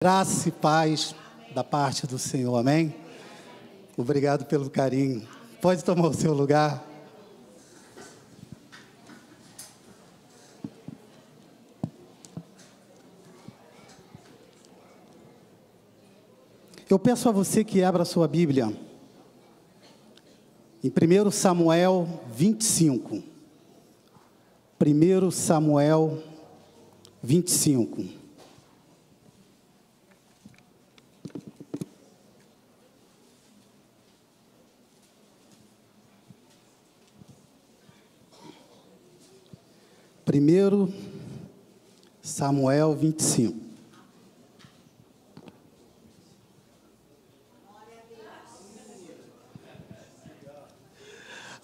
Graça e paz da parte do Senhor, amém? Obrigado pelo carinho. Pode tomar o seu lugar. Eu peço a você que abra a sua Bíblia em 1 Samuel 25. 1 Samuel 25. Primeiro Samuel 25.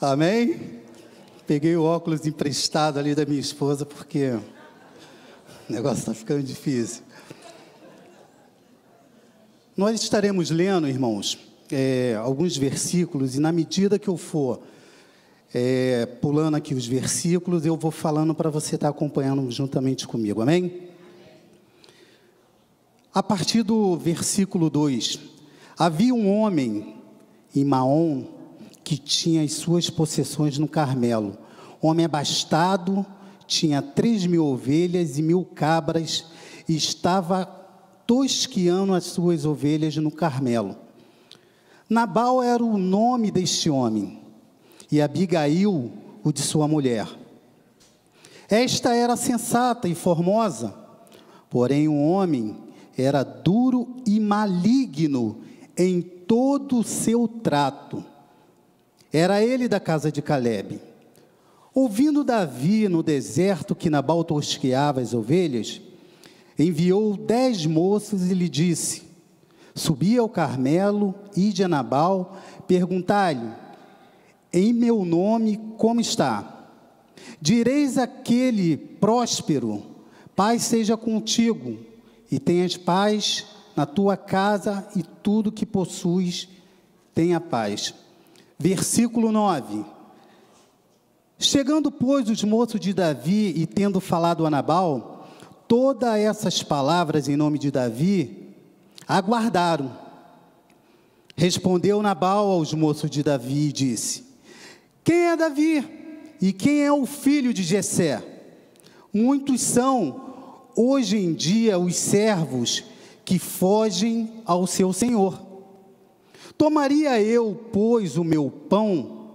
Amém? Peguei o óculos emprestado ali da minha esposa, porque o negócio está ficando difícil. Nós estaremos lendo, irmãos, alguns versículos, e na medida que eu for pulando aqui os versículos, eu vou falando para você estar acompanhando juntamente comigo, amém? A partir do versículo 2, havia um homem em Maom que tinha as suas possessões no Carmelo, homem abastado, tinha 3.000 ovelhas e 1.000 cabras, e estava tosqueando as suas ovelhas no Carmelo. Nabal era o nome deste homem, e Abigail, o de sua mulher. Esta era sensata e formosa, porém o homem era duro e maligno em todo o seu trato. Era ele da casa de Calebe. Ouvindo Davi no deserto que Nabal tosqueava as ovelhas, enviou 10 moços e lhe disse: subi ao Carmelo, ide a Nabal, perguntai-lhe, em meu nome, como está? Direis àquele próspero: paz seja contigo, e tenhas paz na tua casa, e tudo que possuis tenha paz. Versículo 9. Chegando, pois, os moços de Davi, e tendo falado a Nabal todas essas palavras em nome de Davi, aguardaram. Respondeu Nabal aos moços de Davi e disse: quem é Davi? E quem é o filho de Jessé? Muitos são, hoje em dia, os servos que fogem ao seu senhor. Tomaria eu, pois, o meu pão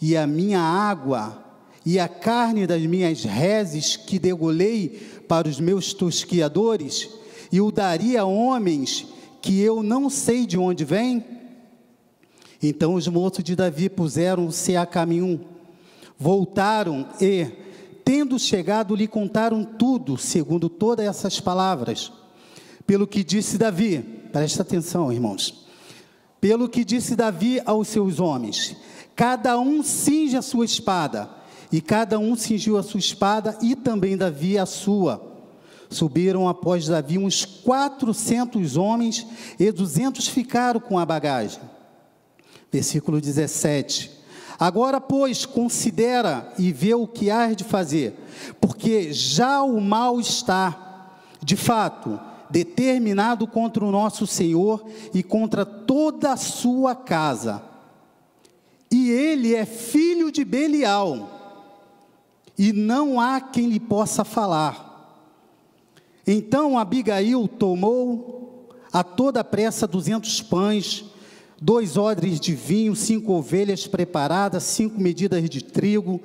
e a minha água e a carne das minhas reses que degolei para os meus tosquiadores e o daria a homens que eu não sei de onde vêm? Então os moços de Davi puseram-se a caminho, voltaram e, tendo chegado, lhe contaram tudo, segundo todas essas palavras. Pelo que disse Davi, presta atenção, irmãos, pelo que disse Davi aos seus homens: cada um cinge a sua espada, e cada um cingiu a sua espada, e também Davi a sua. Subiram após Davi uns 400 homens, e 200 ficaram com a bagagem. Versículo 17. Agora, pois, considera e vê o que hás de fazer, porque já o mal está, de fato, determinado contra o nosso Senhor e contra toda a sua casa. E ele é filho de Belial, e não há quem lhe possa falar. Então Abigail tomou a toda pressa 200 pães, 2 odres de vinho, 5 ovelhas preparadas, 5 medidas de trigo,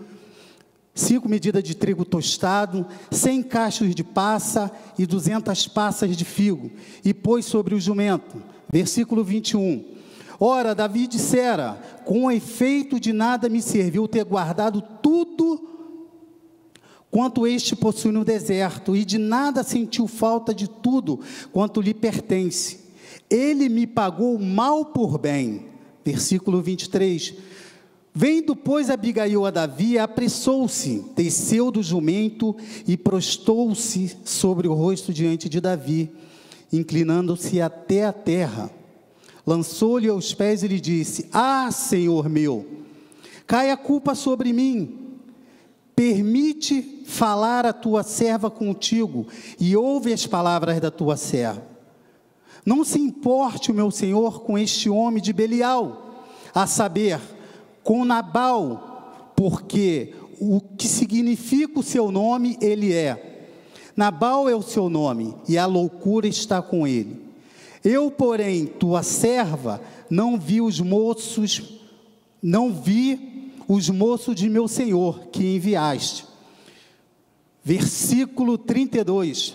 5 medidas de trigo tostado, 100 cachos de passa e 200 passas de figo, e pôs sobre o jumento. Versículo 21. Ora, Davi dissera: com efeito de nada me serviu ter guardado tudo quanto este possui no deserto, e de nada sentiu falta de tudo quanto lhe pertence. Ele me pagou mal por bem. Versículo 23. Vendo, pois, Abigail a Davi, apressou-se, desceu do jumento e prostou-se sobre o rosto diante de Davi, inclinando-se até a terra. Lançou-lhe aos pés e lhe disse: ah, Senhor meu, cai a culpa sobre mim. Permite falar a tua serva contigo, e ouve as palavras da tua serva. Não se importe o meu senhor com este homem de Belial, a saber, com Nabal, porque o que significa o seu nome, ele é. Nabal é o seu nome, e a loucura está com ele. Eu, porém, tua serva, não vi os moços de meu senhor, que enviaste. Versículo 32.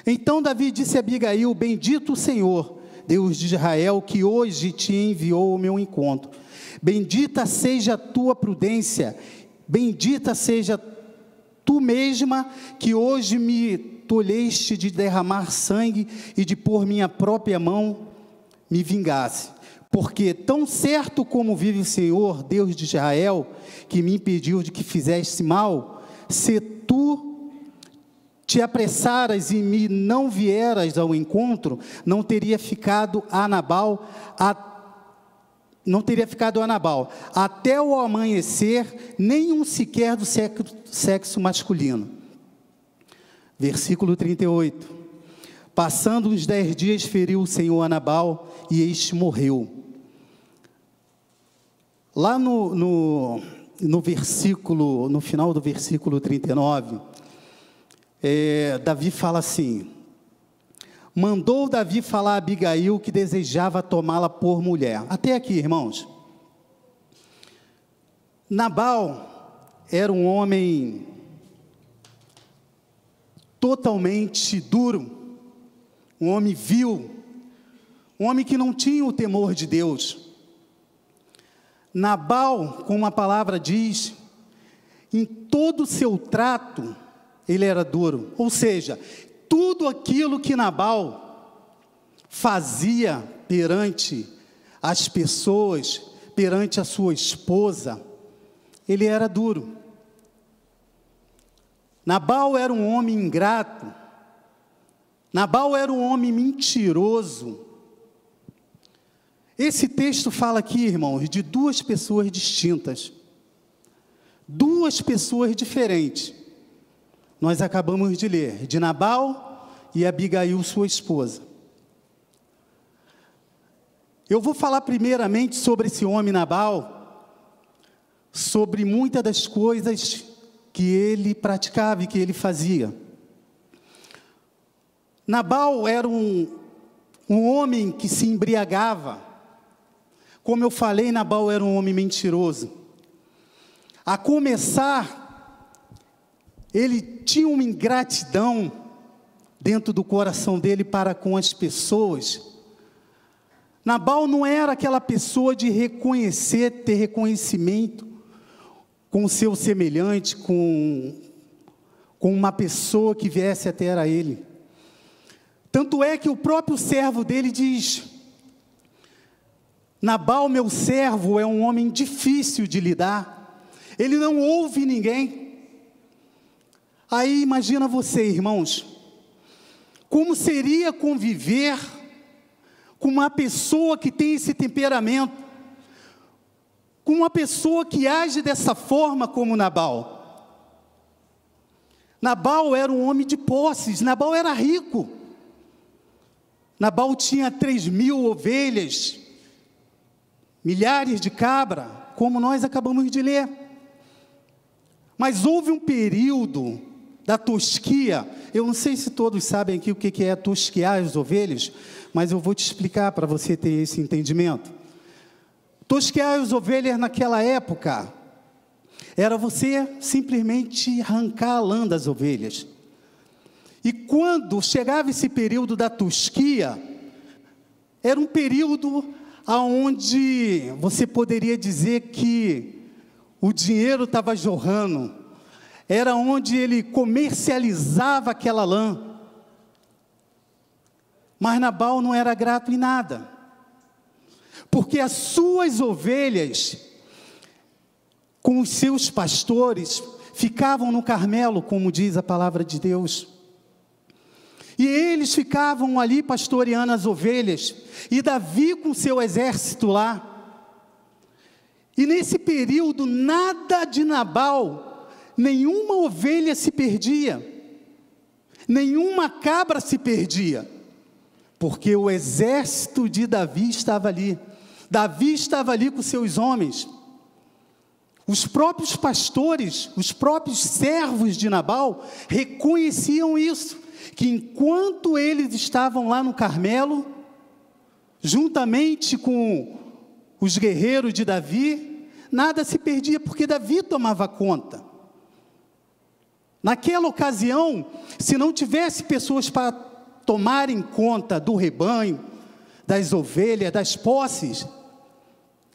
Então Davi disse a Abigail: bendito o Senhor, Deus de Israel, que hoje te enviou ao meu encontro. Bendita seja a tua prudência, bendita seja tu mesma, que hoje me tolheste de derramar sangue e de pôr minha própria mão me vingasse. Porque tão certo como vive o Senhor, Deus de Israel, que me impediu de que fizesse mal, se tu te apressaras e me não vieras ao encontro, não teria ficado a Nabal até o amanhecer, nenhum sequer do sexo masculino. Versículo 38. Passando uns 10 dias, feriu o Senhor a Nabal, e este morreu. Lá no final do versículo 39, Davi fala assim: mandou Davi falar a Abigail que desejava tomá-la por mulher. Até aqui, irmãos. Nabal era um homem totalmente duro, um homem vil, um homem que não tinha o temor de Deus. Nabal, como a palavra diz, em todo o seu trato, ele era duro. Ou seja, tudo aquilo que Nabal fazia perante as pessoas, perante a sua esposa, ele era duro. Nabal era um homem ingrato. Nabal era um homem mentiroso. Esse texto fala aqui, irmãos, de duas pessoas distintas. Duas pessoas diferentes. Nós acabamos de ler, de Nabal e Abigail, sua esposa. Eu vou falar primeiramente sobre esse homem Nabal, sobre muitas das coisas que ele praticava e que ele fazia. Nabal era um homem que se embriagava. Como eu falei, Nabal era um homem mentiroso. A começar, ele tinha uma ingratidão dentro do coração dele para com as pessoas. Nabal não era aquela pessoa de reconhecer, ter reconhecimento com o seu semelhante, com uma pessoa que viesse até a ele. Tanto é que o próprio servo dele diz: Nabal, meu servo, é um homem difícil de lidar. Ele não ouve ninguém. Aí imagina você, irmãos, como seria conviver com uma pessoa que tem esse temperamento, com uma pessoa que age dessa forma como Nabal. Nabal era um homem de posses, Nabal era rico. Nabal tinha 3.000 ovelhas, milhares de cabras, como nós acabamos de ler. Mas houve um período da tosquia. Eu não sei se todos sabem aqui o que é tosquear as ovelhas, mas eu vou te explicar para você ter esse entendimento. Tosquear as ovelhas naquela época era você simplesmente arrancar a lã das ovelhas. E quando chegava esse período da tosquia, era um período onde você poderia dizer que o dinheiro estava jorrando. Era onde ele comercializava aquela lã. Mas Nabal não era grato em nada. Porque as suas ovelhas, com os seus pastores, ficavam no Carmelo, como diz a palavra de Deus. E eles ficavam ali pastoreando as ovelhas, e Davi com seu exército lá. E nesse período, nada de Nabal, nenhuma ovelha se perdia, nenhuma cabra se perdia. porque o exército de Davi estava ali. Davi estava ali com seus homens. Os próprios pastores, os próprios servos de Nabal reconheciam isso, que enquanto eles estavam lá no Carmelo, juntamente com os guerreiros de Davi, nada se perdia, porque Davi tomava conta. Naquela ocasião, se não tivesse pessoas para tomarem conta do rebanho, das ovelhas, das posses,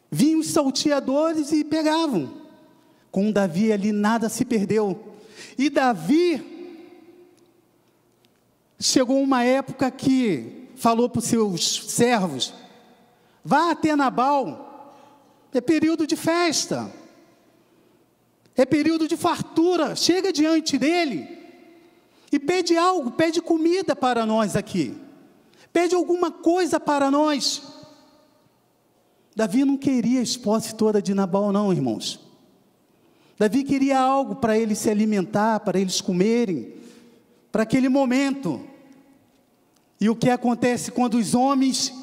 vinham os salteadores e pegavam. Com Davi ali nada se perdeu. E Davi, chegou uma época que falou para os seus servos: vá até Nabal, é período de festa, é período de fartura, chega diante dele e pede algo, pede comida para nós aqui, pede alguma coisa para nós. Davi não queria a posse toda de Nabal não, irmãos. Davi queria algo para eles se alimentar, para eles comerem, para aquele momento. E o que acontece quando os homens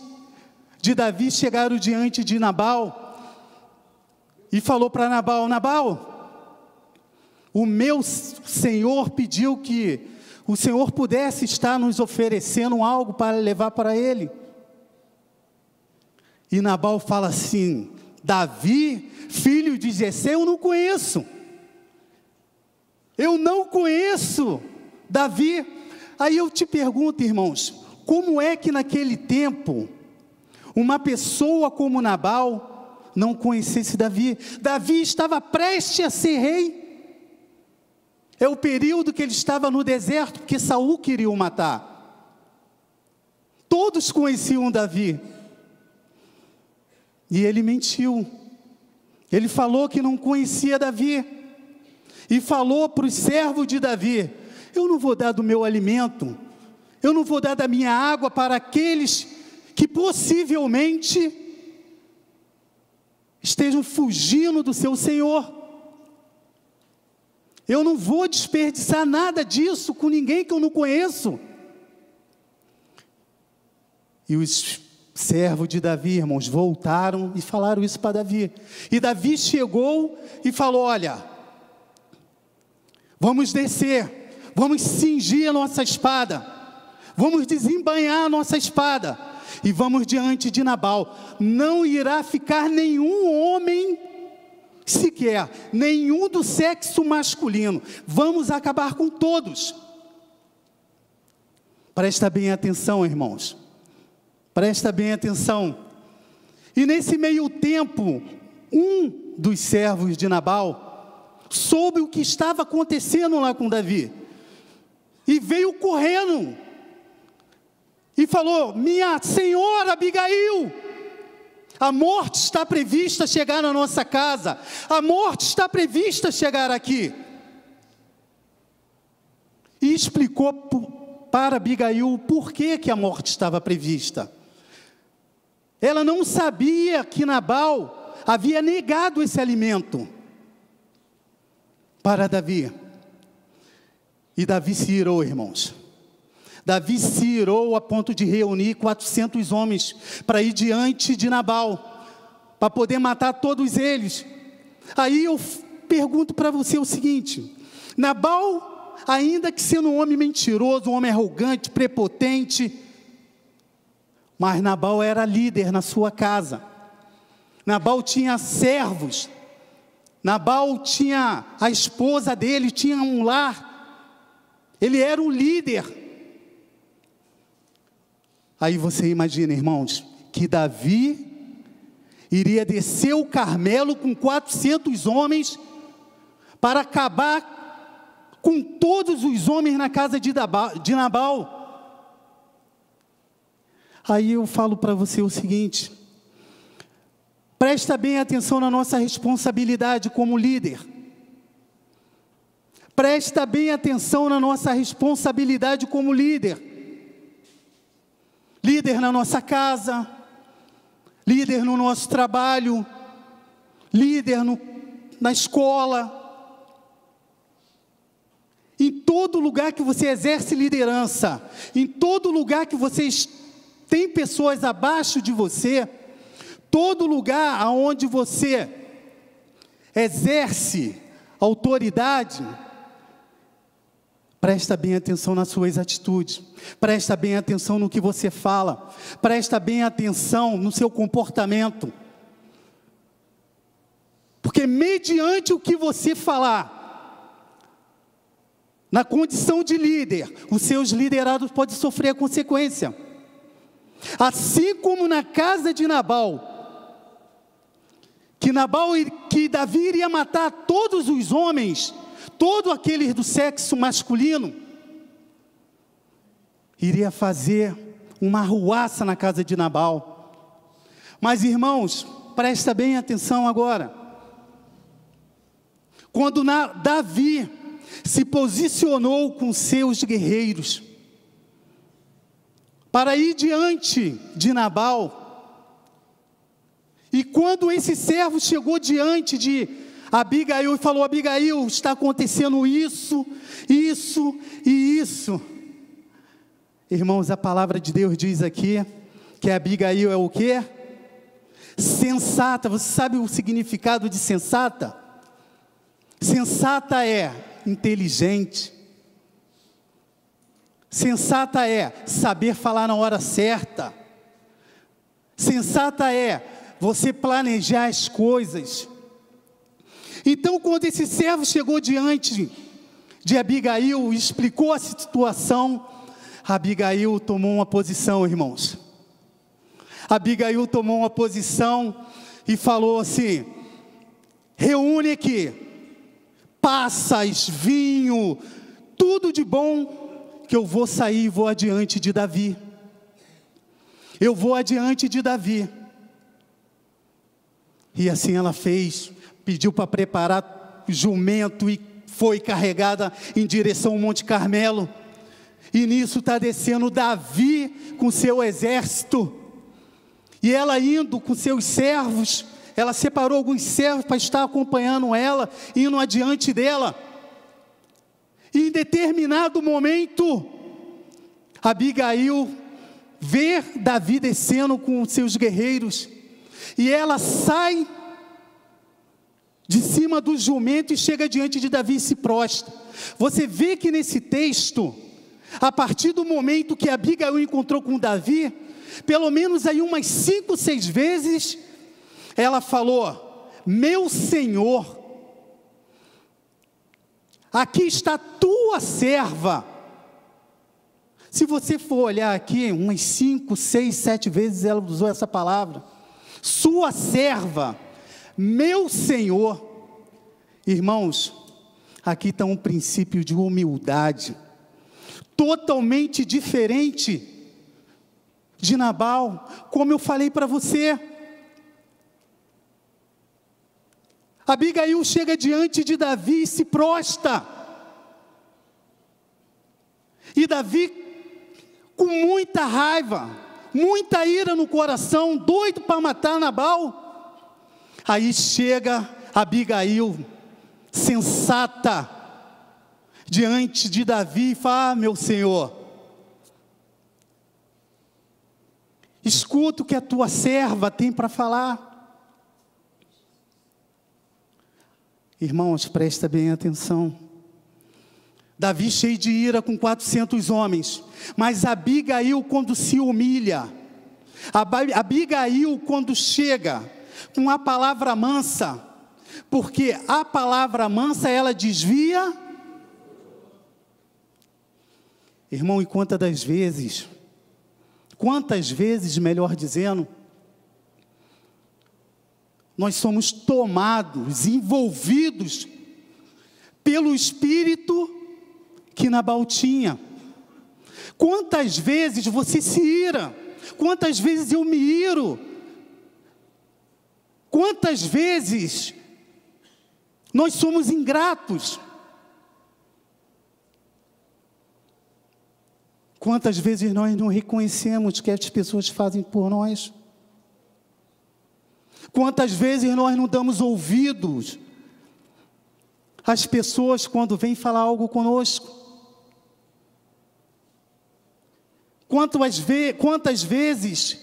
de Davi chegaram diante de Nabal e falou para Nabal: Nabal, o meu senhor pediu que o senhor pudesse estar nos oferecendo algo para levar para ele. E Nabal fala assim: Davi, filho de Jessé, eu não conheço. Eu não conheço Davi. Aí eu te pergunto, irmãos, como é que naquele tempo, uma pessoa como Nabal não conhecesse Davi? Davi estava prestes a ser rei. É o período que ele estava no deserto, porque Saul queria o matar. Todos conheciam Davi. E ele mentiu. Ele falou que não conhecia Davi. E falou para os servos de Davi: eu não vou dar do meu alimento, eu não vou dar da minha água para aqueles que possivelmente estejam fugindo do seu Senhor. Eu não vou desperdiçar nada disso com ninguém que eu não conheço. E os servos de Davi, irmãos, voltaram e falaram isso para Davi. E Davi chegou e falou: olha, vamos descer, vamos cingir a nossa espada, vamos desembainhar a nossa espada, e vamos diante de Nabal. Não irá ficar nenhum homem sequer, nenhum do sexo masculino, vamos acabar com todos. Presta bem atenção, irmãos. Presta bem atenção. E nesse meio tempo, um dos servos de Nabal soube o que estava acontecendo lá com Davi, e veio correndo, e falou: minha senhora Abigail, a morte está prevista chegar na nossa casa, a morte está prevista chegar aqui. E explicou para Abigail o porquê que a morte estava prevista. Ela não sabia que Nabal havia negado esse alimento para Davi. E Davi se irou, irmãos. Davi se irou a ponto de reunir 400 homens para ir diante de Nabal, para poder matar todos eles. Aí eu pergunto para você o seguinte: Nabal, ainda que sendo um homem mentiroso, um homem arrogante, prepotente, mas Nabal era líder na sua casa. Nabal tinha servos. Nabal tinha a esposa dele, tinha um lar. Ele era um líder. Aí você imagina, irmãos, que Davi iria descer o Carmelo com 400 homens para acabar com todos os homens na casa de Nabal. Aí eu falo para você o seguinte: presta bem atenção na nossa responsabilidade como líder. Presta bem atenção na nossa responsabilidade como líder. Líder na nossa casa, líder no nosso trabalho, líder na escola. Em todo lugar que você exerce liderança, em todo lugar que você tem pessoas abaixo de você, todo lugar aonde você exerce autoridade, presta bem atenção nas suas atitudes, presta bem atenção no que você fala, presta bem atenção no seu comportamento, porque mediante o que você falar, na condição de líder, os seus liderados podem sofrer a consequência. Assim como na casa de Nabal, que Davi iria matar todos os homens, todos aqueles do sexo masculino, iria fazer uma arruaça na casa de Nabal. Mas irmãos, presta bem atenção agora. Quando Davi se posicionou com seus guerreiros para ir diante de Nabal, e quando esse servo chegou diante de Abigail e falou: Abigail, está acontecendo isso, isso e isso. Irmãos, a palavra de Deus diz aqui que Abigail é o quê? Sensata. Você sabe o significado de sensata? Sensata é inteligente. Sensata é saber falar na hora certa. Sensata é você planejar as coisas. Então, quando esse servo chegou diante de Abigail e explicou a situação, Abigail tomou uma posição, irmãos. Abigail tomou uma posição e falou assim: reúne aqui passas, vinho, tudo de bom, que eu vou sair e vou adiante de Davi. Eu vou adiante de Davi. E assim ela fez, pediu para preparar jumento e foi carregada em direção ao Monte Carmelo. E nisso está descendo Davi com seu exército. E ela indo com seus servos, ela separou alguns servos para estar acompanhando ela, indo adiante dela. E em determinado momento, Abigail vê Davi descendo com seus guerreiros, e ela sai de cima do jumento e chega diante de Davi e se prostra. Você vê que nesse texto, a partir do momento que Abigail encontrou com Davi, pelo menos aí umas 5, 6 vezes, ela falou: meu Senhor, aqui está tua serva. Se você for olhar aqui, umas 5, 6, 7 vezes ela usou essa palavra, sua serva, meu Senhor. Irmãos, aqui está um princípio de humildade, totalmente diferente de Nabal, como eu falei para você. Abigail chega diante de Davi e se prostra. E Davi, com muita raiva, muita ira no coração, doido para matar Nabal. Aí chega Abigail, sensata, diante de Davi e fala: ah, meu Senhor, escuta o que a tua serva tem para falar. Irmãos, presta bem atenção. Davi cheio de ira com 400 homens, mas Abigail quando se humilha, Abigail quando chega com a palavra mansa, porque a palavra mansa ela desvia. Irmão, e quantas vezes, melhor dizendo, nós somos tomados, envolvidos pelo espírito que Nabal tinha. Quantas vezes você se ira? Quantas vezes eu me iro? Quantas vezes nós somos ingratos? Quantas vezes nós não reconhecemos o que as pessoas fazem por nós? Quantas vezes nós não damos ouvidos às pessoas quando vêm falar algo conosco? Quantas vezes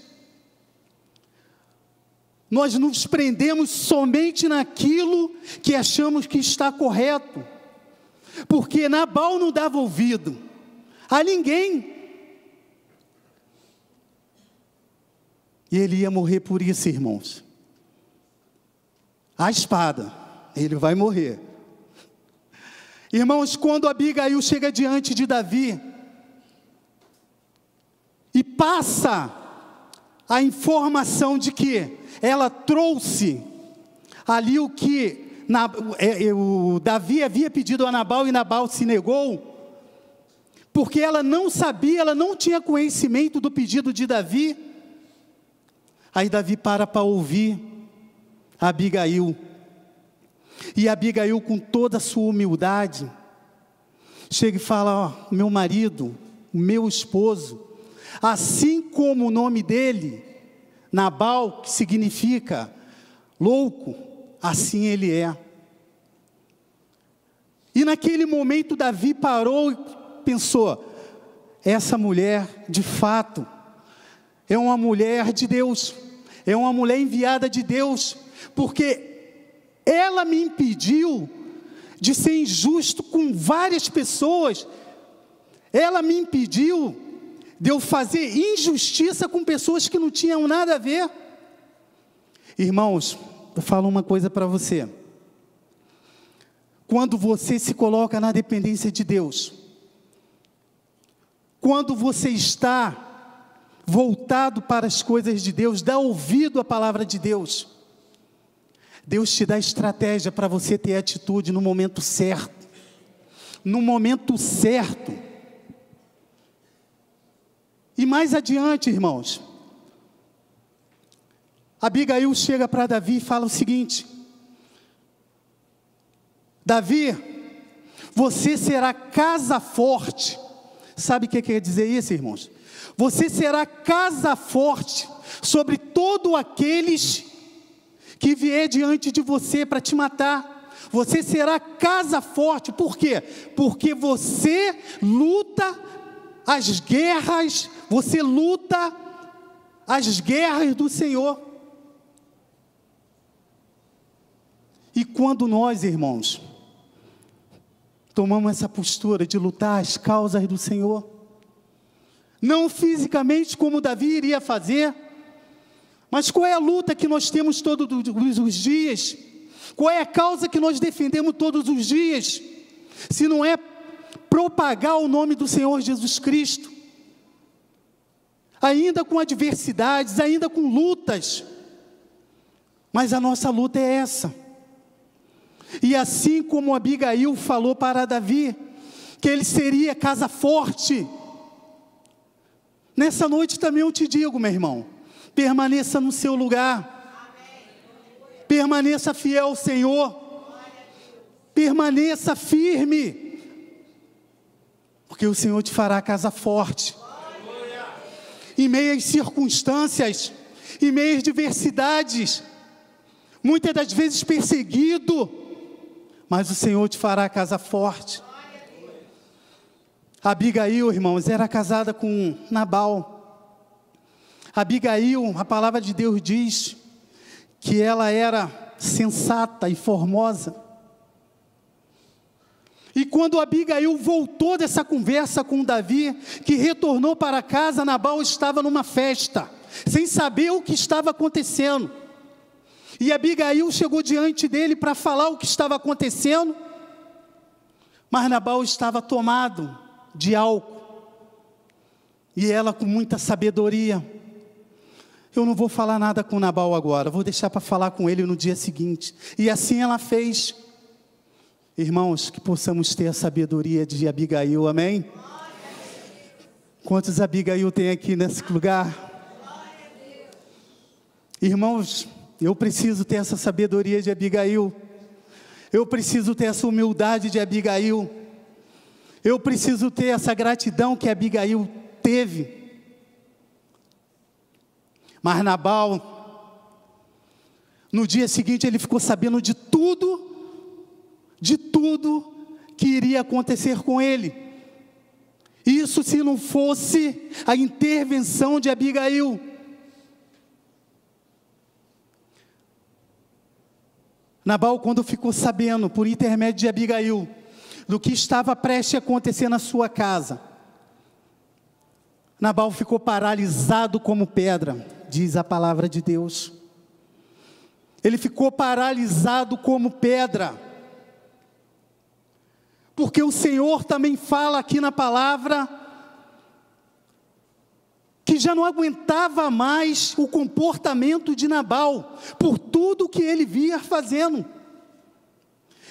nós nos prendemos somente naquilo que achamos que está correto, porque Nabal não dava ouvido a ninguém, e ele ia morrer por isso, irmãos. A espada, ele vai morrer. Irmãos, quando Abigail chega diante de Davi e passa a informação de que ela trouxe ali o que o Davi havia pedido a Nabal, e Nabal se negou, porque ela não sabia, ela não tinha conhecimento do pedido de Davi. Aí Davi para ouvir Abigail, e Abigail, com toda a sua humildade, chega e fala: ó, meu marido, meu esposo, assim como o nome dele, Nabal, que significa louco, assim ele é. E naquele momento Davi parou e pensou: essa mulher, de fato, é uma mulher de Deus, é uma mulher enviada de Deus, porque ela me impediu de ser injusto com várias pessoas, ela me impediu de eu fazer injustiça com pessoas que não tinham nada a ver. Irmãos, eu falo uma coisa para você: quando você se coloca na dependência de Deus, quando você está voltado para as coisas de Deus, dá ouvido à palavra de Deus, Deus te dá estratégia para você ter atitude no momento certo. No momento certo. E mais adiante, irmãos, Abigail chega para Davi e fala o seguinte: Davi, você será casa forte. Sabe o que quer dizer isso, irmãos? Você será casa forte sobre todos aqueles que vier diante de você para te matar. Você será casa forte. Por quê? Porque você luta as guerras, você luta as guerras do Senhor. E quando nós, irmãos, tomamos essa postura de lutar as causas do Senhor, não fisicamente como Davi iria fazer, mas qual é a luta que nós temos todos os dias? Qual é a causa que nós defendemos todos os dias? Se não é propagar o nome do Senhor Jesus Cristo, ainda com adversidades, ainda com lutas, mas a nossa luta é essa. E assim como Abigail falou para Davi, que ele seria casa forte, nessa noite também eu te digo, meu irmão, permaneça no seu lugar, permaneça fiel ao Senhor, permaneça firme, porque o Senhor te fará casa forte, em meio às circunstâncias, em meio às diversidades, muitas das vezes perseguido, mas o Senhor te fará casa forte. Abigail, irmãos, era casada com Nabal. Abigail, a palavra de Deus diz que ela era sensata e formosa. E quando Abigail voltou dessa conversa com Davi, que retornou para casa, Nabal estava numa festa, sem saber o que estava acontecendo. E Abigail chegou diante dele para falar o que estava acontecendo, mas Nabal estava tomado de álcool, e ela com muita sabedoria: eu não vou falar nada com Nabal agora, vou deixar para falar com ele no dia seguinte. E assim ela fez. Irmãos, que possamos ter a sabedoria de Abigail, amém? Quantos Abigail tem aqui nesse lugar? Irmãos, eu preciso ter essa sabedoria de Abigail, eu preciso ter essa humildade de Abigail, eu preciso ter essa gratidão que Abigail teve. Mas Nabal, no dia seguinte, ele ficou sabendo de tudo que iria acontecer com ele. Isso se não fosse a intervenção de Abigail. Nabal, quando ficou sabendo, por intermédio de Abigail, do que estava prestes a acontecer na sua casa, Nabal ficou paralisado como pedra, diz a palavra de Deus. Ele ficou paralisado como pedra, porque o Senhor também fala aqui na palavra, que já não aguentava mais o comportamento de Nabal, por tudo que ele via fazendo.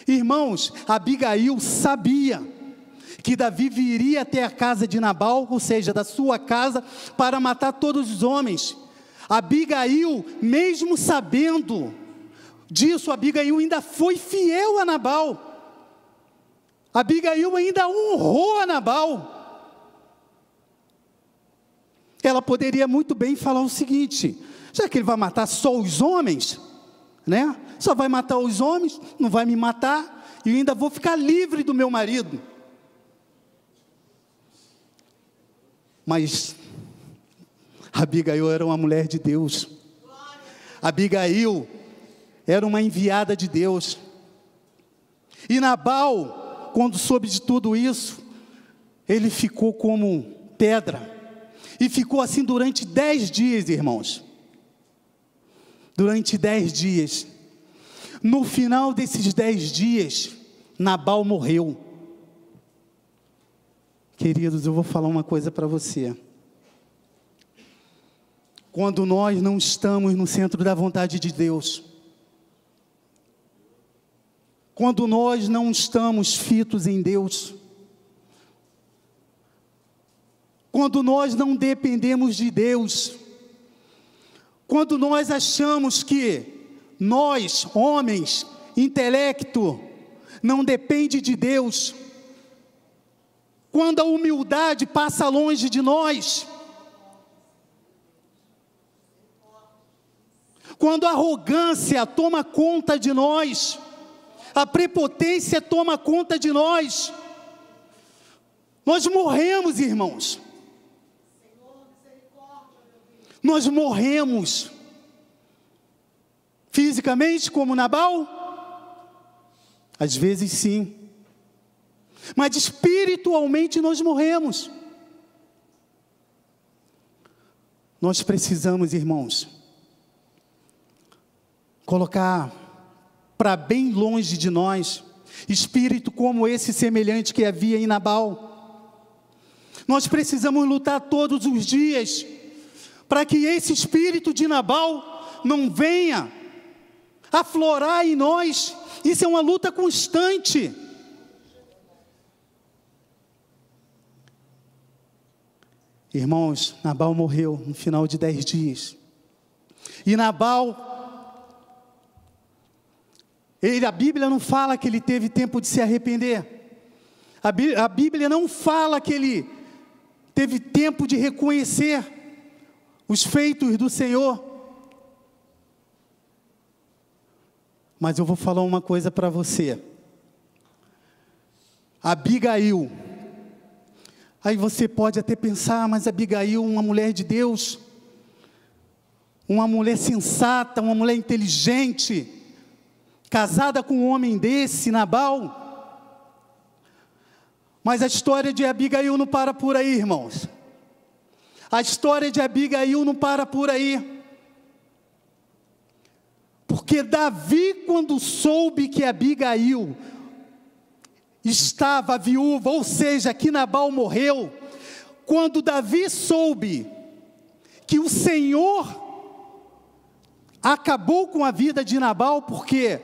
Irmãos, Abigail sabia que Davi viria até a casa de Nabal, ou seja, da sua casa, para matar todos os homens. Abigail, mesmo sabendo disso, Abigail ainda foi fiel a Nabal. Abigail ainda honrou a Nabal. Ela poderia muito bem falar o seguinte: já que ele vai matar só os homens, né? Só vai matar os homens, não vai me matar, e ainda vou ficar livre do meu marido. Mas Abigail era uma mulher de Deus. Abigail era uma enviada de Deus. E Nabal, quando soube de tudo isso, ele ficou como pedra. E ficou assim durante 10 dias, irmãos. Durante 10 dias. No final desses 10 dias, Nabal morreu. Queridos, eu vou falar uma coisa para você. Quando nós não estamos no centro da vontade de Deus, quando nós não estamos fitos em Deus, quando nós não dependemos de Deus, quando nós achamos que nós, homens, intelecto, não depende de Deus, quando a humildade passa longe de nós, quando a arrogância toma conta de nós, a prepotência toma conta de nós, nós morremos, irmãos. Nós morremos fisicamente como Nabal? Às vezes sim, mas espiritualmente nós morremos. Nós precisamos, irmãos, colocar para bem longe de nós espírito como esse semelhante que havia em Nabal. Nós precisamos lutar todos os dias para que esse espírito de Nabal não venha aflorar em nós. Isso é uma luta constante. Irmãos, Nabal morreu no final de 10 dias. E Nabal, a Bíblia não fala que ele teve tempo de se arrepender. A Bíblia não fala que ele teve tempo de reconhecer os feitos do Senhor. Mas eu vou falar uma coisa para você. Abigail, aí você pode até pensar, mas Abigail, uma mulher de Deus, uma mulher sensata, uma mulher inteligente, casada com um homem desse, Nabal. Mas a história de Abigail não para por aí, irmãos. A história de Abigail não para por aí. Porque Davi, quando soube que Abigail estava viúva, ou seja, que Nabal morreu, quando Davi soube que o Senhor acabou com a vida de Nabal, porque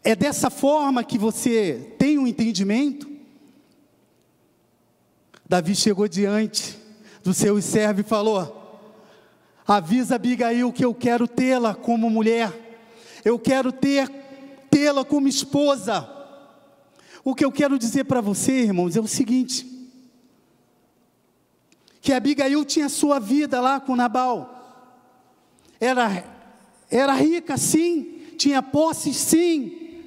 é dessa forma que você tem um entendimento, Davi chegou diante dos seus servos e falou: avisa Abigail que eu quero tê-la como mulher, eu quero tê-la como esposa. O que eu quero dizer para você, irmãos, é o seguinte: que Abigail tinha sua vida lá com Nabal, era rica sim, tinha posses sim,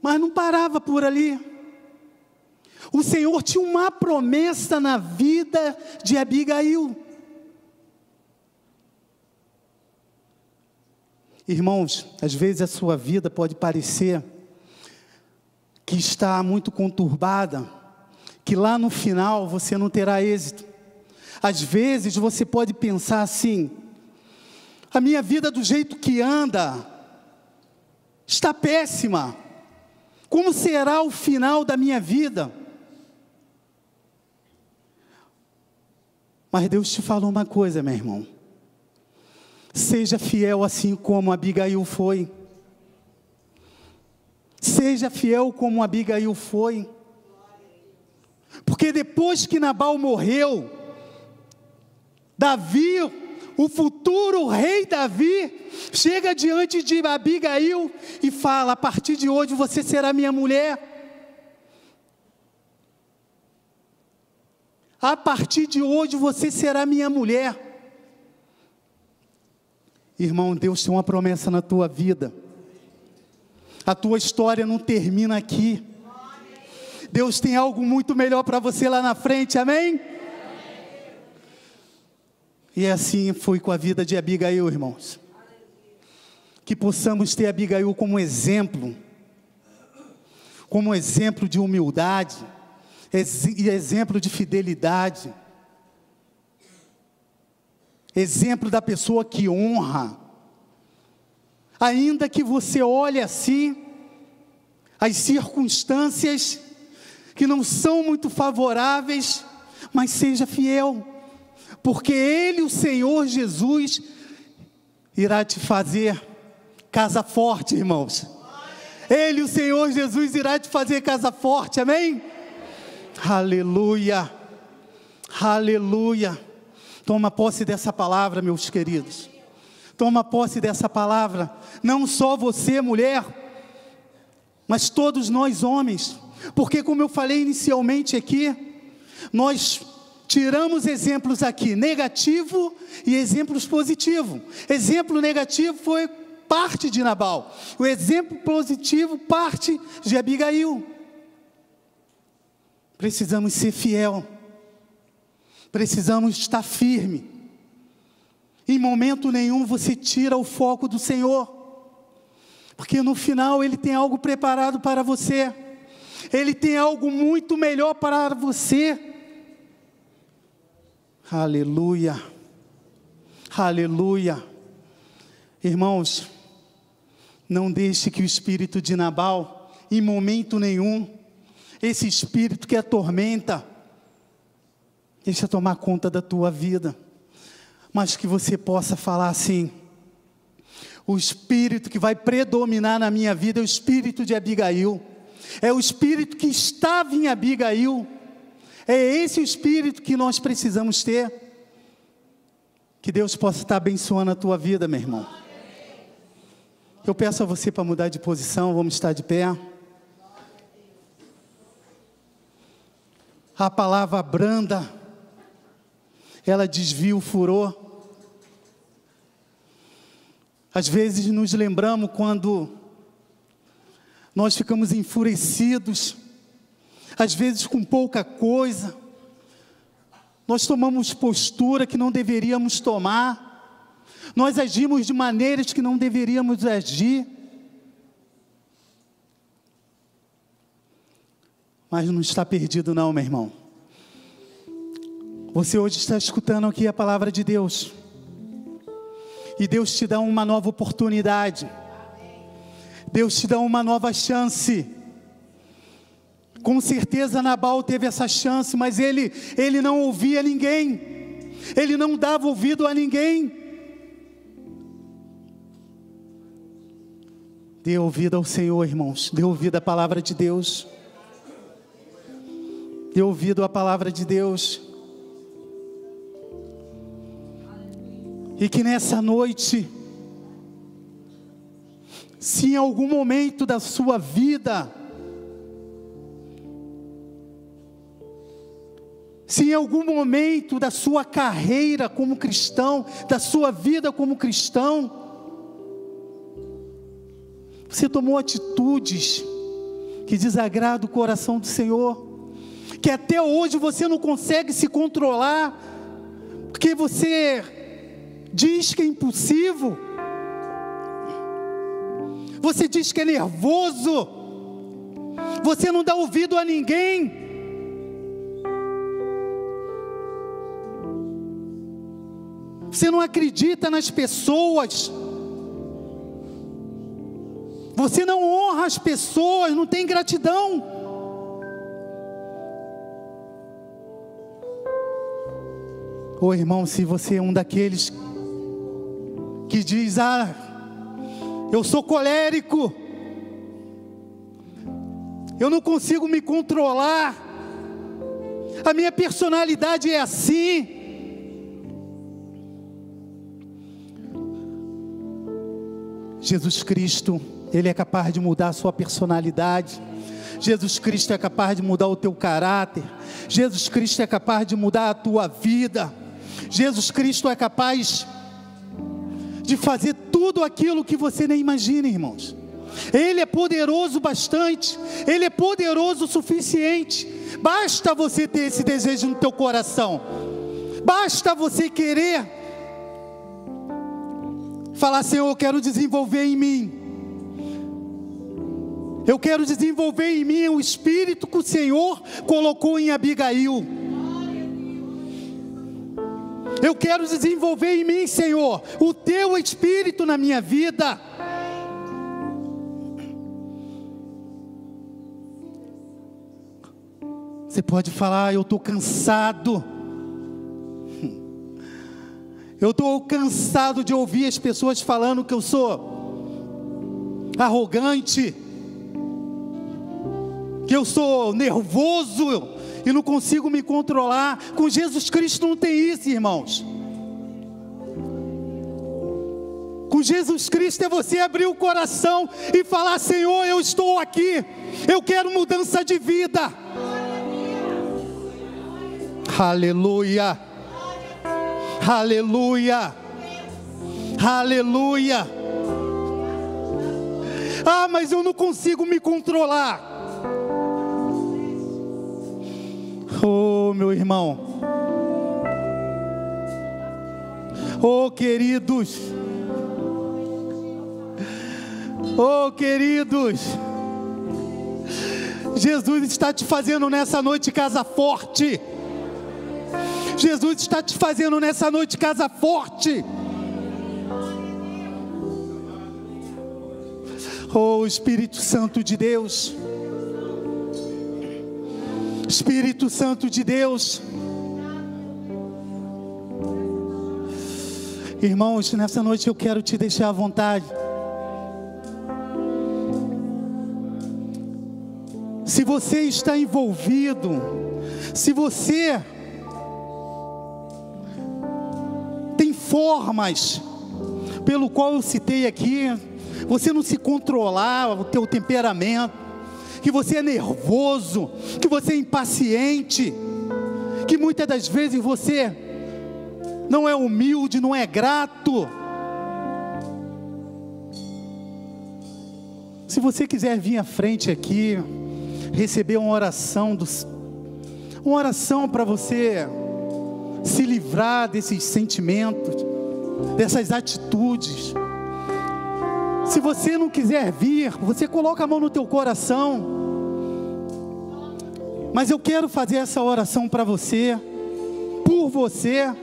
mas não parava por ali. O Senhor tinha uma promessa na vida de Abigail. Irmãos, às vezes a sua vida pode parecer que está muito conturbada, que lá no final você não terá êxito. Às vezes você pode pensar assim: a minha vida do jeito que anda está péssima. Como será o final da minha vida? Mas Deus te falou uma coisa, meu irmão. Seja fiel assim como Abigail foi. Seja fiel como Abigail foi. Porque depois que Nabal morreu, Davi, o futuro rei Davi, chega diante de Abigail e fala: a partir de hoje você será minha mulher. A partir de hoje você será minha mulher. Irmão, Deus tem uma promessa na tua vida. A tua história não termina aqui. Deus tem algo muito melhor para você lá na frente, amém? E assim foi com a vida de Abigail, irmãos. Que possamos ter Abigail como exemplo de humildade, e exemplo de fidelidade, exemplo da pessoa que honra. Ainda que você olhe assim, as circunstâncias que não são muito favoráveis, mas seja fiel, porque Ele, o Senhor Jesus, irá te fazer casa forte, irmãos. Ele, o Senhor Jesus, irá te fazer casa forte, amém? Aleluia, aleluia. Toma posse dessa palavra, meus queridos. Toma posse dessa palavra. Não só você, mulher, mas todos nós, homens. Porque, como eu falei inicialmente aqui, nós tiramos exemplos aqui, negativo e exemplos positivos. Exemplo negativo foi parte de Nabal. O exemplo positivo, parte de Abigail. Precisamos ser fiel. Precisamos estar firme. Em momento nenhum você tira o foco do Senhor. Porque no final Ele tem algo preparado para você. Ele tem algo muito melhor para você. Aleluia. Aleluia. Irmãos, não deixe que o espírito de Nabal, em momento nenhum, esse espírito que atormenta, deixa tomar conta da tua vida. Mas que você possa falar assim: o espírito que vai predominar na minha vida é o espírito de Abigail. É o espírito que estava em Abigail. É esse o espírito que nós precisamos ter. Que Deus possa estar abençoando a tua vida, meu irmão. Eu peço a você para mudar de posição. Vamos estar de pé. A palavra branda, ela desvia o furor. Às vezes nos lembramos quando nós ficamos enfurecidos, às vezes com pouca coisa, nós tomamos postura que não deveríamos tomar, nós agimos de maneiras que não deveríamos agir, mas não está perdido não, meu irmão. Você hoje está escutando aqui a palavra de Deus, e Deus te dá uma nova oportunidade, Deus te dá uma nova chance. Com certeza Nabal teve essa chance, mas ele não ouvia ninguém, ele não dava ouvido a ninguém. Dê ouvido ao Senhor, irmãos, dê ouvido à palavra de Deus, dê ouvido à palavra de Deus. E que nessa noite, se em algum momento da sua vida, se em algum momento da sua carreira como cristão, da sua vida como cristão, você tomou atitudes que desagradam o coração do Senhor, que até hoje você não consegue se controlar, porque você diz que é impossível, você diz que é nervoso, você não dá ouvido a ninguém, você não acredita nas pessoas, você não honra as pessoas, não tem gratidão. Ô irmão, se você é um daqueles que diz: eu sou colérico, eu não consigo me controlar, a minha personalidade é assim. Jesus Cristo, Ele é capaz de mudar a sua personalidade. Jesus Cristo é capaz de mudar o teu caráter. Jesus Cristo é capaz de mudar a tua vida. Jesus Cristo é capaz de fazer tudo aquilo que você nem imagina, irmãos. Ele é poderoso bastante, Ele é poderoso o suficiente. Basta você ter esse desejo no teu coração, basta você querer falar: Senhor, eu quero desenvolver em mim, eu quero desenvolver em mim o espírito que o Senhor colocou em Abigail. Eu quero desenvolver em mim, Senhor, o teu espírito na minha vida. Você pode falar: eu estou cansado. Eu estou cansado de ouvir as pessoas falando que eu sou arrogante, que eu sou nervoso e não consigo me controlar. Com Jesus Cristo não tem isso, irmãos. Com Jesus Cristo é você abrir o coração e falar: Senhor, eu estou aqui, eu quero mudança de vida. Aleluia, aleluia, aleluia. Mas eu não consigo me controlar. Oh, meu irmão, oh, queridos, oh, queridos, Jesus está te fazendo nessa noite casa forte. Jesus está te fazendo nessa noite casa forte. Oh, Espírito Santo de Deus, Espírito Santo de Deus. Irmãos, nessa noite eu quero te deixar à vontade. Se você está envolvido, se você tem formas pelo qual eu citei aqui, você não se controlar, o teu temperamento, que você é nervoso, que você é impaciente, que muitas das vezes você não é humilde, não é grato. Se você quiser vir à frente aqui, receber uma oração para você se livrar desses sentimentos, dessas atitudes. Se você não quiser vir, você coloca a mão no teu coração. Mas eu quero fazer essa oração para você, por você.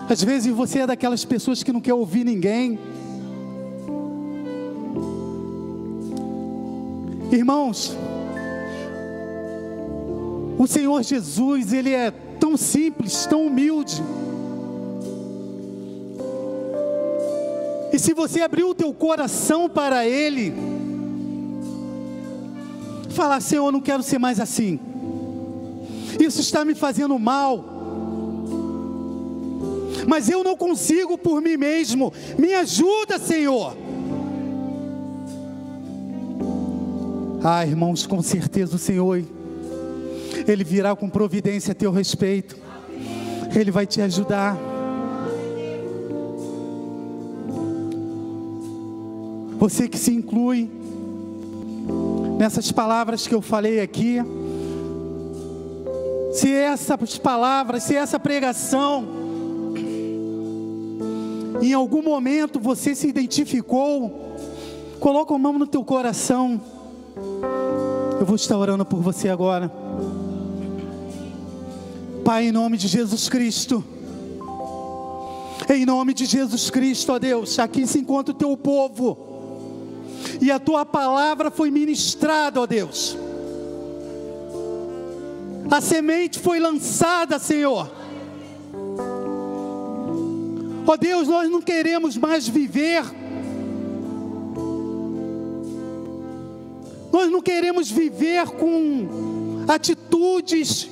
Às vezes você é daquelas pessoas que não quer ouvir ninguém. Irmãos, o Senhor Jesus, Ele é tão simples, tão humilde. E se você abrir o teu coração para Ele, falar: Senhor, eu não quero ser mais assim, isso está me fazendo mal, mas eu não consigo por mim mesmo, me ajuda, Senhor. Irmãos, com certeza o Senhor, Ele virá com providência a teu respeito. Ele vai te ajudar. Você que se inclui, nessas palavras que eu falei aqui, se essas palavras, se essa pregação, em algum momento você se identificou, coloca a mão no teu coração. Eu vou estar orando por você agora. Pai, em nome de Jesus Cristo, em nome de Jesus Cristo, ó Deus, aqui se encontra o teu povo, e a tua palavra foi ministrada, ó Deus. A semente foi lançada, Senhor. Ó Deus, nós não queremos mais viver. Nós não queremos viver com atitudes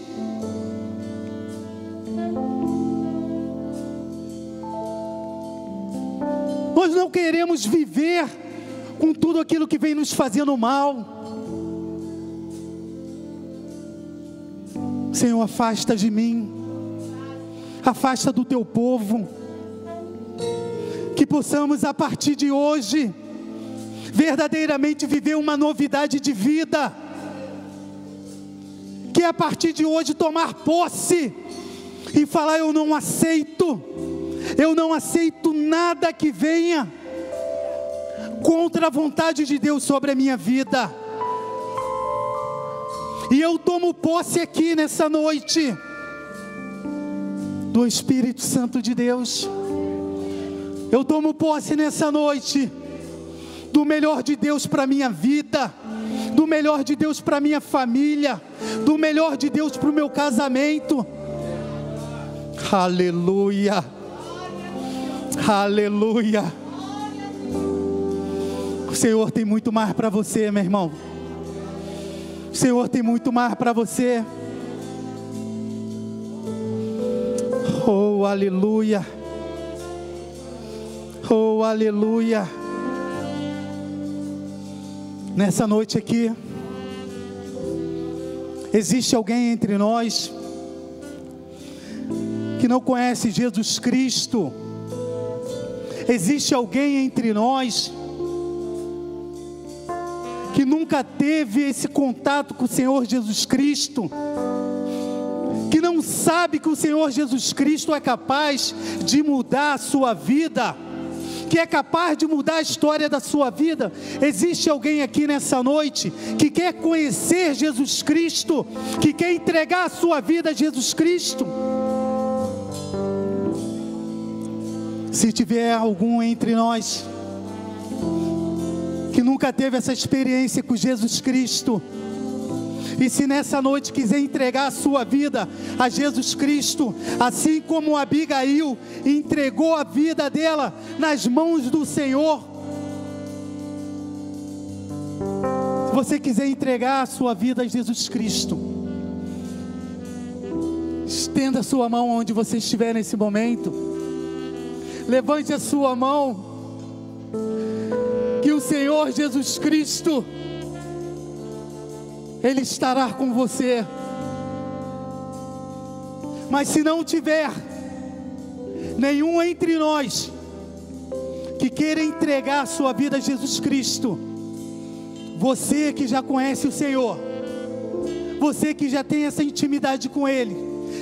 nós não queremos viver com tudo aquilo que vem nos fazendo mal. Senhor, afasta de mim, afasta do teu povo, que possamos a partir de hoje verdadeiramente viver uma novidade de vida, que a partir de hoje tomar posse e falar: eu não aceito nada que venha contra a vontade de Deus sobre a minha vida. E eu tomo posse aqui nessa noite do Espírito Santo de Deus. Eu tomo posse nessa noite do melhor de Deus para a minha vida, do melhor de Deus para a minha família, do melhor de Deus para o meu casamento. Aleluia, aleluia. O Senhor tem muito mais para você, meu irmão. O Senhor tem muito mais para você. Oh, aleluia. Oh, aleluia. Nessa noite aqui, existe alguém entre nós que não conhece Jesus Cristo. Existe alguém entre nós que nunca teve esse contato com o Senhor Jesus Cristo, que não sabe que o Senhor Jesus Cristo é capaz de mudar a sua vida, que é capaz de mudar a história da sua vida. Existe alguém aqui nessa noite que quer conhecer Jesus Cristo, que quer entregar a sua vida a Jesus Cristo? Se tiver algum entre nós que nunca teve essa experiência com Jesus Cristo, e se nessa noite quiser entregar a sua vida a Jesus Cristo, assim como Abigail entregou a vida dela nas mãos do Senhor, se você quiser entregar a sua vida a Jesus Cristo, estenda a sua mão onde você estiver nesse momento, levante a sua mão, que o Senhor Jesus Cristo, Ele estará com você. Mas se não tiver nenhum entre nós que queira entregar a sua vida a Jesus Cristo, você que já conhece o Senhor, você que já tem essa intimidade com Ele,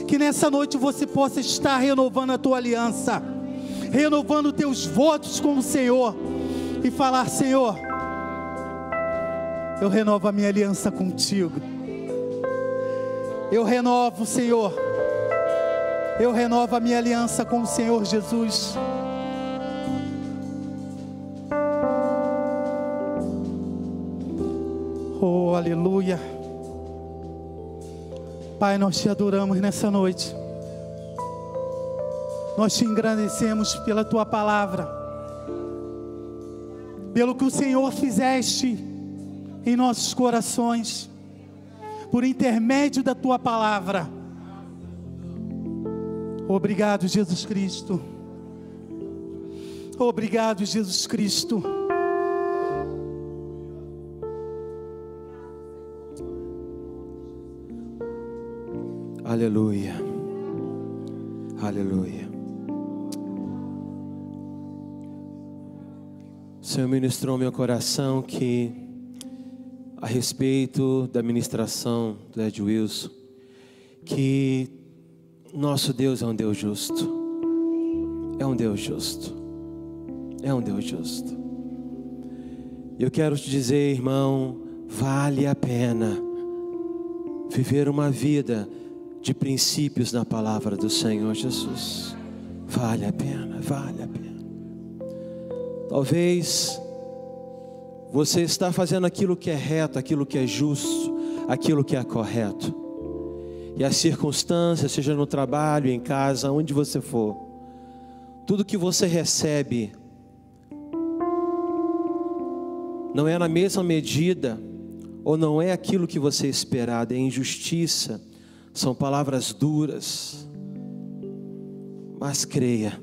que nessa noite você possa estar renovando a tua aliança, renovando teus votos com o Senhor, e falar: Senhor, eu renovo a minha aliança contigo. Eu renovo, Senhor. Eu renovo a minha aliança com o Senhor Jesus. Oh, aleluia. Pai, nós te adoramos nessa noite. Nós te engrandecemos pela tua palavra, pelo que o Senhor fizeste em nossos corações, por intermédio da tua palavra. Obrigado, Jesus Cristo. Obrigado, Jesus Cristo. Aleluia, aleluia. O Senhor ministrou ao meu coração que a respeito da ministração do Ed Wilson, que nosso Deus é um Deus justo. É um Deus justo. É um Deus justo. Eu quero te dizer, irmão, vale a pena viver uma vida de princípios na palavra do Senhor Jesus. Vale a pena, vale a pena. Talvez você está fazendo aquilo que é reto, aquilo que é justo, aquilo que é correto. E as circunstâncias, seja no trabalho, em casa, onde você for, tudo que você recebe não é na mesma medida, ou não é aquilo que você esperava, é injustiça, são palavras duras. Mas creia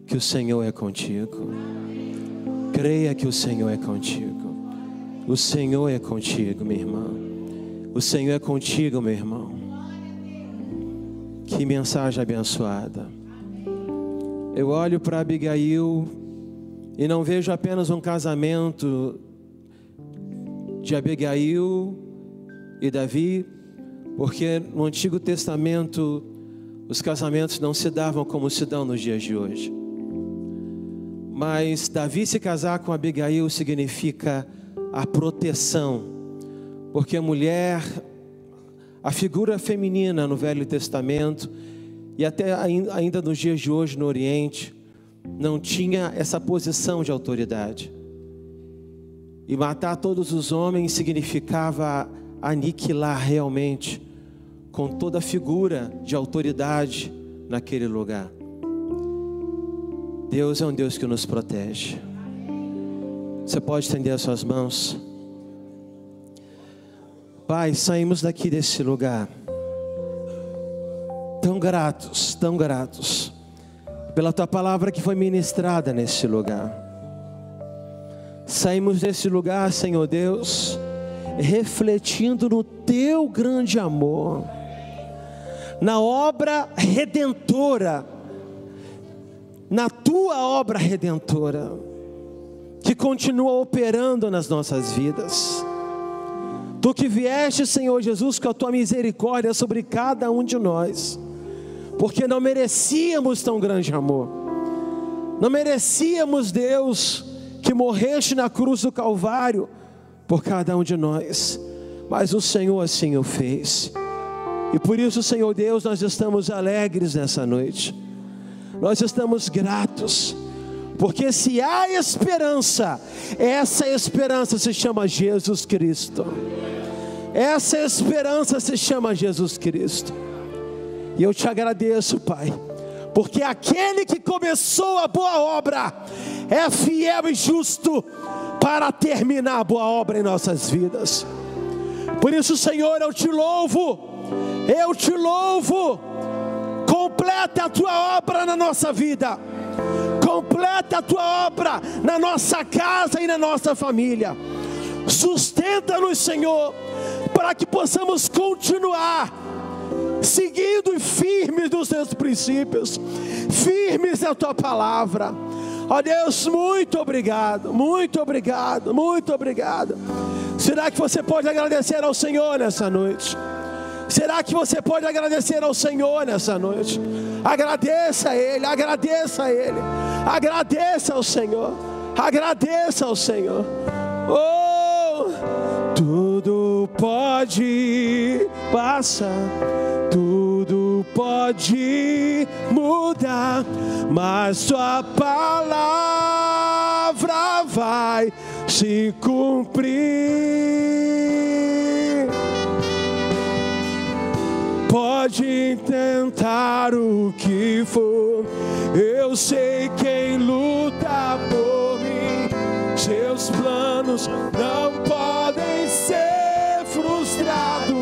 que o Senhor é contigo. Creia que o Senhor é contigo. O Senhor é contigo, minha irmã. O Senhor é contigo, meu irmão. Que mensagem abençoada. Eu olho para Abigail e não vejo apenas um casamento de Abigail e Davi, porque no Antigo Testamento os casamentos não se davam como se dão nos dias de hoje. Mas Davi se casar com Abigail significa a proteção, porque a mulher, a figura feminina no Velho Testamento e até ainda nos dias de hoje no Oriente, não tinha essa posição de autoridade. E matar todos os homens significava aniquilar realmente com toda a figura de autoridade naquele lugar. Deus é um Deus que nos protege. Você pode estender as suas mãos. Pai, saímos daqui desse lugar tão gratos pela Tua palavra que foi ministrada nesse lugar. Saímos desse lugar, Senhor Deus, refletindo no Teu grande amor, na obra redentora, na Tua obra redentora, que continua operando nas nossas vidas. Tu que vieste, Senhor Jesus, com a Tua misericórdia sobre cada um de nós, porque não merecíamos tão grande amor, não merecíamos, Deus, que morreste na cruz do Calvário por cada um de nós, mas o Senhor assim o fez. E por isso, Senhor Deus, nós estamos alegres nessa noite, nós estamos gratos, porque se há esperança, essa esperança se chama Jesus Cristo. Essa esperança se chama Jesus Cristo. E eu te agradeço, Pai, porque aquele que começou a boa obra é fiel e justo para terminar a boa obra em nossas vidas. Por isso, Senhor, eu te louvo, completa a Tua obra na nossa vida, completa a Tua obra na nossa casa e na nossa família. Sustenta-nos, Senhor, para que possamos continuar seguindo e firmes nos Teus princípios, firmes na Tua palavra. Ó Deus, muito obrigado, muito obrigado, muito obrigado. Será que você pode agradecer ao Senhor nessa noite? Será que você pode agradecer ao Senhor nessa noite? Agradeça a Ele, agradeça a Ele, agradeça ao Senhor, agradeça ao Senhor. Oh, tudo pode passar, tudo pode mudar, mas Tua palavra vai se cumprir. Pode tentar o que for, eu sei quem luta por mim. Seus planos não podem ser frustrados.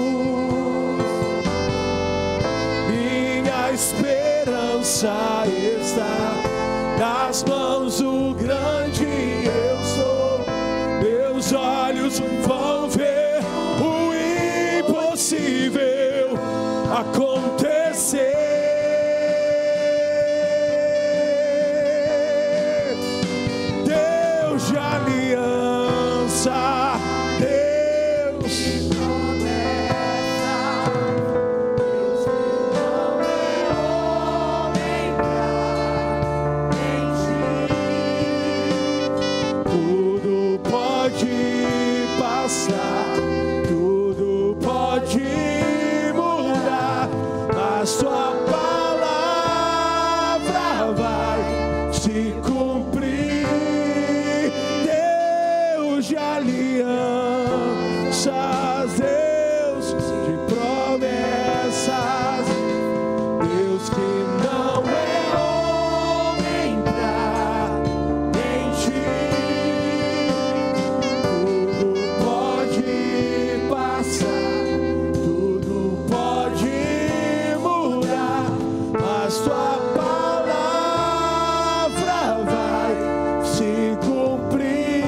Minha esperança está nas mãos do grande eu sou. Meus olhos vão ver o impossível acontecer. Deus de aliança, Deus palavra vai se cumprir.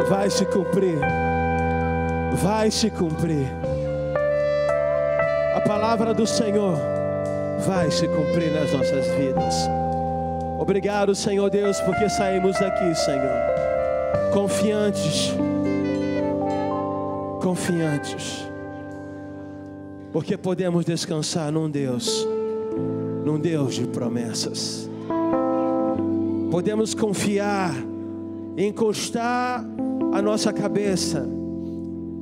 Vai se cumprir. Vai se cumprir. A palavra do Senhor vai se cumprir nas nossas vidas. Obrigado, Senhor Deus, porque saímos daqui, Senhor, confiantes, porque podemos descansar num Deus de promessas. Podemos confiar, encostar a nossa cabeça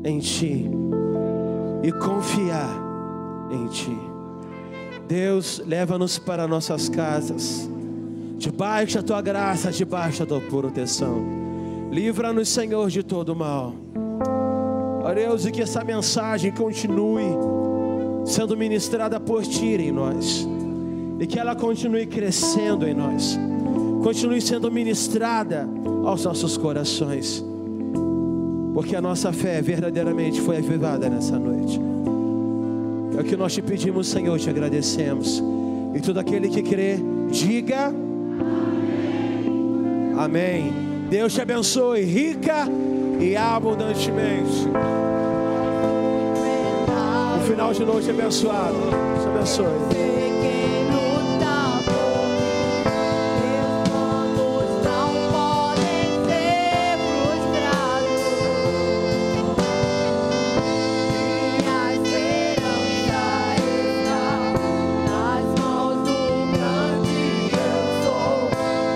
em Ti e confiar em Ti. Deus, leva-nos para nossas casas, debaixo da Tua graça, debaixo da Tua proteção. Livra-nos, Senhor, de todo mal. Ó Deus, e que essa mensagem continue sendo ministrada por Ti em nós, e que ela continue crescendo em nós, continue sendo ministrada aos nossos corações, porque a nossa fé verdadeiramente foi avivada nessa noite. É o que nós te pedimos, Senhor, te agradecemos. E todo aquele que crê, diga amém. Amém. Deus te abençoe rica e abundantemente. Um final de noite abençoado. Deus te abençoe.